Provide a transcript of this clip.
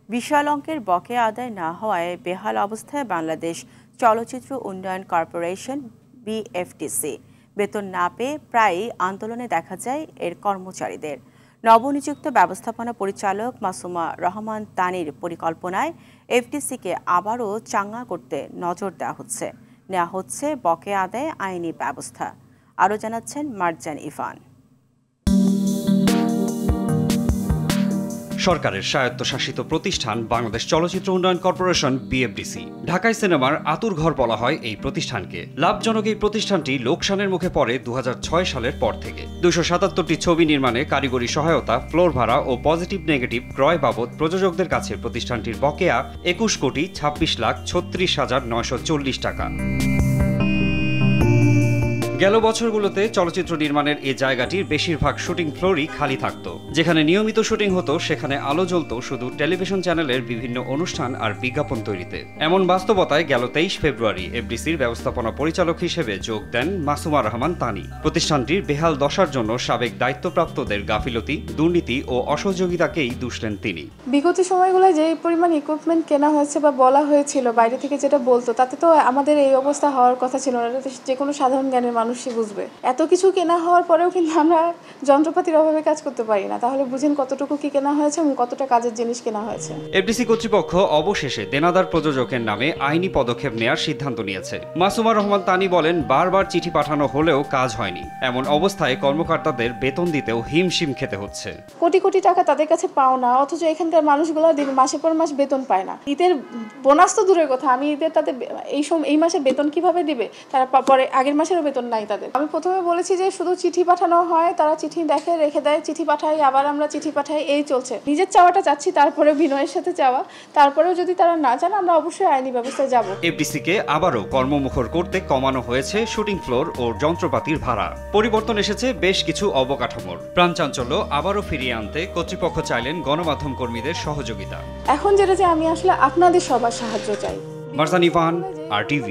বিশাল অঙ্কের বকেয়া আদায় না হওয়ায় বেহাল অবস্থায় বাংলাদেশ চলচ্চিত্র উন্নয়ন কর্পোরেশন বিএফটিসি। বেতন না পেয়ে প্রায়ই আন্দোলনে দেখা যায় এর কর্মচারীদের। নবনিযুক্ত ব্যবস্থাপনা পরিচালক মাসুমা রহমান তানির পরিকল্পনায় এফটিসিকে আবারও চাঙ্গা করতে নজর নেওয়া হচ্ছে বকেয়া আদায়ে আইনি ব্যবস্থা। আরও জানাচ্ছেন মারজান ইফান। সরকারের স্বায়ত্তশাসিত প্রতিষ্ঠান বাংলাদেশ চলচ্চিত্র উন্নয়ন কর্পোরেশন বিএফডিসি। ঢাকায় সিনেমার আতুরঘর বলা হয় এই প্রতিষ্ঠানকে। লাভজনক এই প্রতিষ্ঠানটি লোকসানের মুখে পড়ে ২০০৬ সালের পর থেকে। ২৭৭টি ছবি নির্মাণে কারিগরি সহায়তা, ফ্লোর ভাড়া ও পজিটিভ নেগেটিভ ক্রয় বাবদ প্রযোজকদের কাছে প্রতিষ্ঠানটির বকেয়া ২১,২৬,৩৬,৯৪০ টাকা। গেল বছরগুলোতে চলচ্চিত্র নির্মাণের এই জায়গাটির বেশিরভাগ শুটিং ফ্লোরই খালি থাকত। যেখানে নিয়মিত শুটিং হতো সেখানে আলো জ্বলত শুধু টেলিভিশন চ্যানেলের বিভিন্ন অনুষ্ঠান আর বিজ্ঞাপন তৈরিতে। এমন বাস্তবতায় গেল ২৩ ফেব্রুয়ারি এফডিসির ব্যবস্থাপনা পরিচালক হিসেবে যোগ দেন মাসুমা রহমান তানি। প্রতিষ্ঠানটির বেহাল দশার জন্য সাবেক দায়িত্বপ্রাপ্তদের গাফিলতি, দুর্নীতি ও অসহযোগিতাকেই দুষলেন তিনি। বিগত সময়গুলো যে পরিমাণ ইকুইপমেন্ট কেনা হয়েছে বা বলা হয়েছিল বাইরে থেকে যেটা বলতো, তাতে তো আমাদের এই অবস্থা হওয়ার কথা ছিল না। যে কোনো সাধারণ জ্ঞানের মানুষই বুঝবে। এত কিছু কেনা হওয়ার পরেও কিন্তু আমরা যন্ত্রপাতির অভাবে কাজ করতে পারি না। তাহলে বুঝেন কতটুকু কি কেনা হয়েছে এবং কতটা কাজের জিনিস কেনা হয়েছে। এফডিসি কর্তৃপক্ষ অবশেষে দেনাদার প্রযোজকের নামে আইনি পদক্ষেপ নেওয়ার সিদ্ধান্ত নিয়েছে। মাসুমা রহমান তানি বলেন, বারবার চিঠি পাঠানো হলেও কাজ হয়নি। এমন অবস্থায় কর্মকর্তাদের বেতন দিতেও হিমশিম খেতে হচ্ছে। কোটি কোটি টাকা তাদের কাছে পাও না, অথচ এখানকার মানুষগুলো মাসের পর মাস বেতন পায় না। ঈদের বোনাস তো দূরের কথা, আমি ঈদের তাদের এই মাসে বেতন কিভাবে দিবে? তারা পরে আগের মাসেরও বেতন নাই তাদের। আমি প্রথমে বলেছি যে শুধু চিঠি পাঠানো হয়, তারা চিঠি দেখে রেখে দেয়, চিঠি পাঠাই আবার আমরা চিঠি পাঠাই, এই চলছে। নিজের চাওয়াটা চাচ্ছি, তারপরে বিনয়ের সাথে চাওয়া। তারপরেও যদি তারা না চান, আমরা অবশ্যই আইনি ব্যবস্থায় যাব। এফডিসিকে আবারও কর্মমুখর করতে কমানো হয়েছে শুটিং ফ্লোর ও যন্ত্রপাতির ভাড়া। পরিবর্তন এসেছে বেশ কিছু অবকাঠামোর। প্রাণচাঞ্চল্য আবারও ফিরিয়ে আনতে কর্তৃপক্ষ চাইলেন গণমাধ্যম কর্মীদের সহযোগিতা। এখন যেটা যে আমি আসলে আপনাদের সবার সাহায্য চাই। মারজান ইফান, RTV।